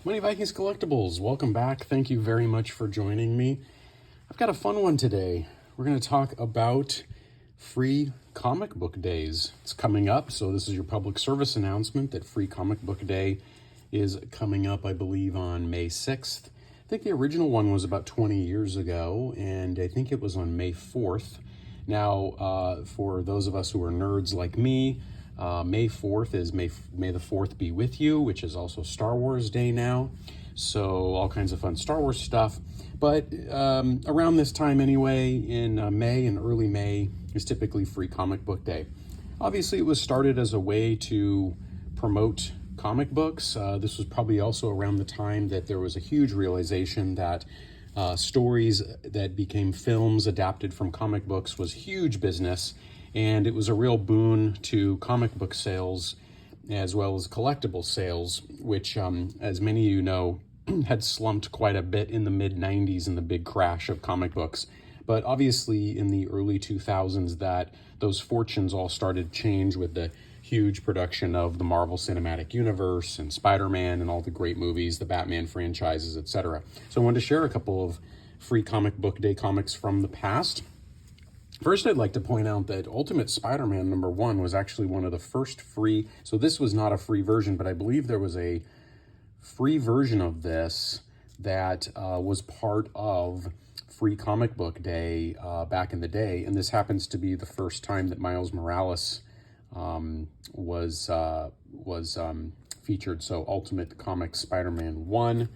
Money Vikings Collectibles, welcome back. Thank you very much for joining me. I've got a fun one today. We're going to talk about Free Comic Book Days. It's coming up, so this is your public service announcement that Free Comic Book Day is coming up, I believe, on May 6th. I think the original one was about 20 years ago, and I think it was on May 4th. Now, for those of us who are nerds like me, May 4th is May the 4th be with you, which is also Star Wars Day now. So all kinds of fun Star Wars stuff. But around this time anyway, in May and early May, is typically Free Comic Book Day. Obviously, it was started as a way to promote comic books. This was probably also around the time that there was a huge realization that stories that became films adapted from comic books was huge business. And it was a real boon to comic book sales as well as collectible sales, which, as many of you know, had slumped quite a bit in the mid-90s in the big crash of comic books. But obviously in the early 2000s that those fortunes all started to change with the huge production of the Marvel Cinematic Universe and Spider-Man and all the great movies, the Batman franchises, etc. So I wanted to share a couple of Free Comic Book Day comics from the past. First, I'd like to point out that Ultimate Spider-Man #1 was actually one of the first free, so this was not a free version, but I believe there was a free version of this that was part of Free Comic Book Day back in the day, and this happens to be the first time that Miles Morales was featured, so Ultimate Comics Spider-Man 1.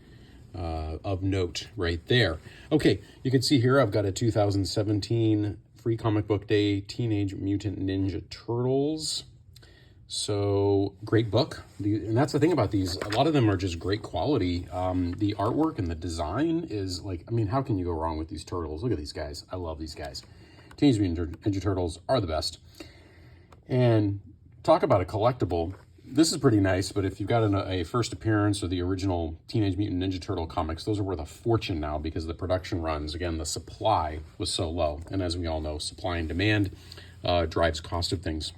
Of note right there. Okay, you can see here I've got a 2017 Free Comic Book Day Teenage Mutant Ninja Turtles. So great book. And that's the thing about these. A lot of them are just great quality. The artwork and the design is like, I mean, how can you go wrong with these turtles? Look at these guys. I love these guys. Teenage Mutant Ninja Turtles are the best. And talk about a collectible. This is pretty nice, but if you've got a first appearance or the original Teenage Mutant Ninja Turtle comics, those are worth a fortune now because the production runs, again, the supply was so low. And as we all know, supply and demand drives cost of things.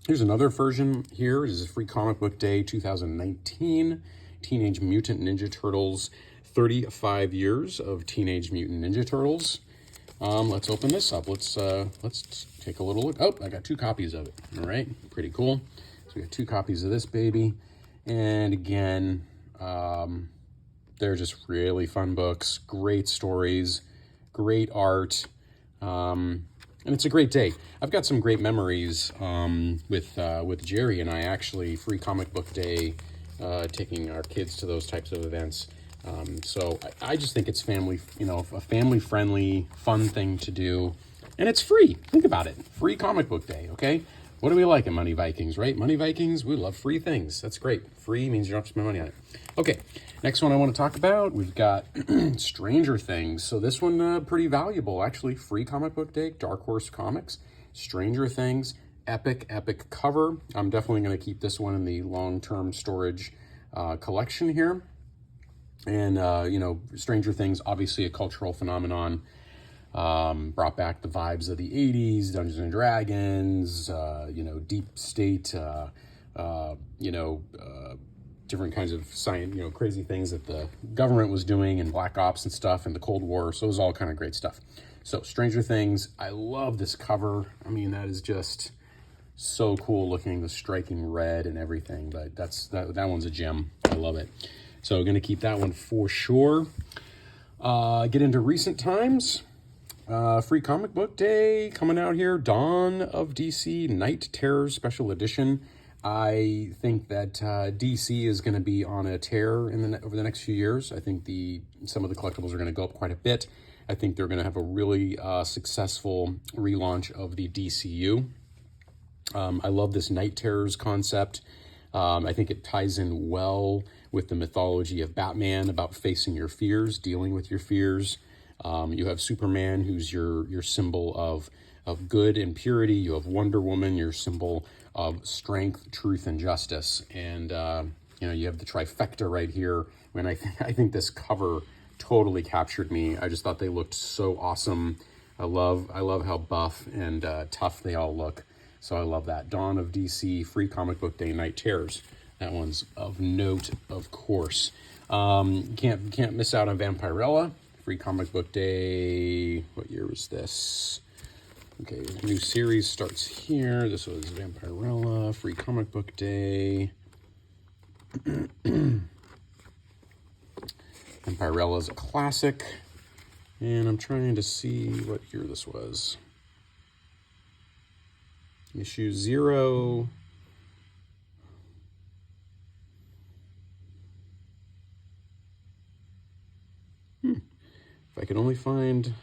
Here's another version here. This is Free Comic Book Day 2019, Teenage Mutant Ninja Turtles, 35 years of Teenage Mutant Ninja Turtles. Let's open this up. Let's take a little look. Oh, I got 2 copies of it. All right, pretty cool. So we got 2 copies of this baby. And again, they're just really fun books, great stories, great art, and it's a great day. I've got some great memories with Jerry and I, actually, Free Comic Book Day, taking our kids to those types of events. So I just think it's family, a family-friendly, fun thing to do. And it's free. Think about it. Free Comic Book Day, okay? What do we like at Money Vikings, right? Money Vikings, we love free things. That's great. Free means you don't have to spend money on it. Okay, next one I want to talk about, we've got Stranger Things. So this one, pretty valuable, actually. Free Comic Book Day, Dark Horse Comics. Stranger Things, epic cover. I'm definitely going to keep this one in the long-term storage collection here. And, Stranger Things, obviously a cultural phenomenon. Brought back the vibes of the 80s, Dungeons and Dragons, Deep State, different kinds of science, crazy things that the government was doing and Black Ops and stuff and the Cold War. So it was all kind of great stuff. So Stranger Things, I love this cover. I mean, that is just so cool looking, the striking red and everything, but that one's a gem. I love it. So going to keep that one for sure. Get into recent times. Free Comic Book Day coming out here. Dawn of DC Night Terror Special Edition. I think that DC is going to be on a tear over the next few years. I think some of the collectibles are going to go up quite a bit. I think they're going to have a really successful relaunch of the DCU. I love this Night Terrors concept. I think it ties in well with the mythology of Batman about facing your fears, dealing with your fears. You have Superman, who's your symbol of good and purity. You have Wonder Woman, your symbol of strength, truth, and justice. And you have the trifecta right here. I think this cover totally captured me. I just thought they looked so awesome. I love how buff and tough they all look. So I love that. Dawn of DC, Free Comic Book Day, Night Terrors. That one's of note, of course. Can't miss out on Vampirella. Free Comic Book Day. What year was this? Okay, new series starts here. This was Vampirella, Free Comic Book Day. Vampirella is a classic. And I'm trying to see what year this was. Issue 0. If I could only find...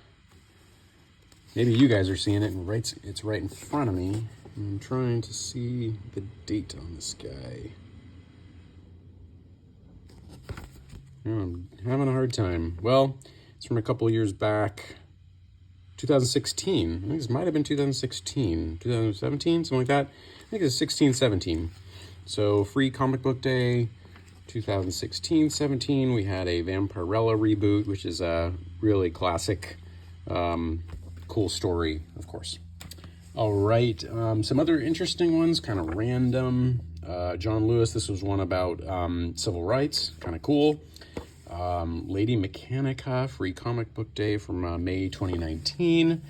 Maybe you guys are seeing it and it's right in front of me. I'm trying to see the date on this guy. I'm having a hard time. Well, it's from a couple years back. 2016. I think this might have been 2016. 2017, something like that. I think it's 16, 17. So, Free Comic Book Day, 2016, 17. We had a Vampirella reboot, which is a really classic, cool story, of course. All right, some other interesting ones, kind of random. John Lewis, this was one about civil rights, kind of cool. Lady Mechanica, Free Comic Book Day from May 2019.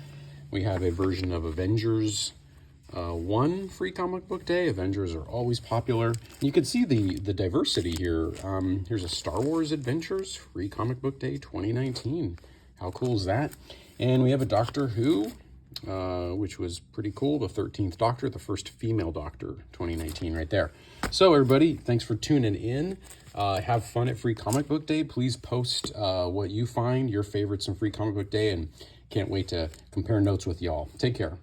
We have a version of Avengers 1 Free Comic Book Day. Avengers are always popular. You can see the diversity here. Here's a Star Wars Adventures Free Comic Book Day 2019. How cool is that? And we have a Doctor Who, which was pretty cool. The 13th Doctor, the first female Doctor, 2019 right there. So everybody, thanks for tuning in. Have fun at Free Comic Book Day. Please post what you find, your favorites in Free Comic Book Day, and can't wait to compare notes with y'all. Take care.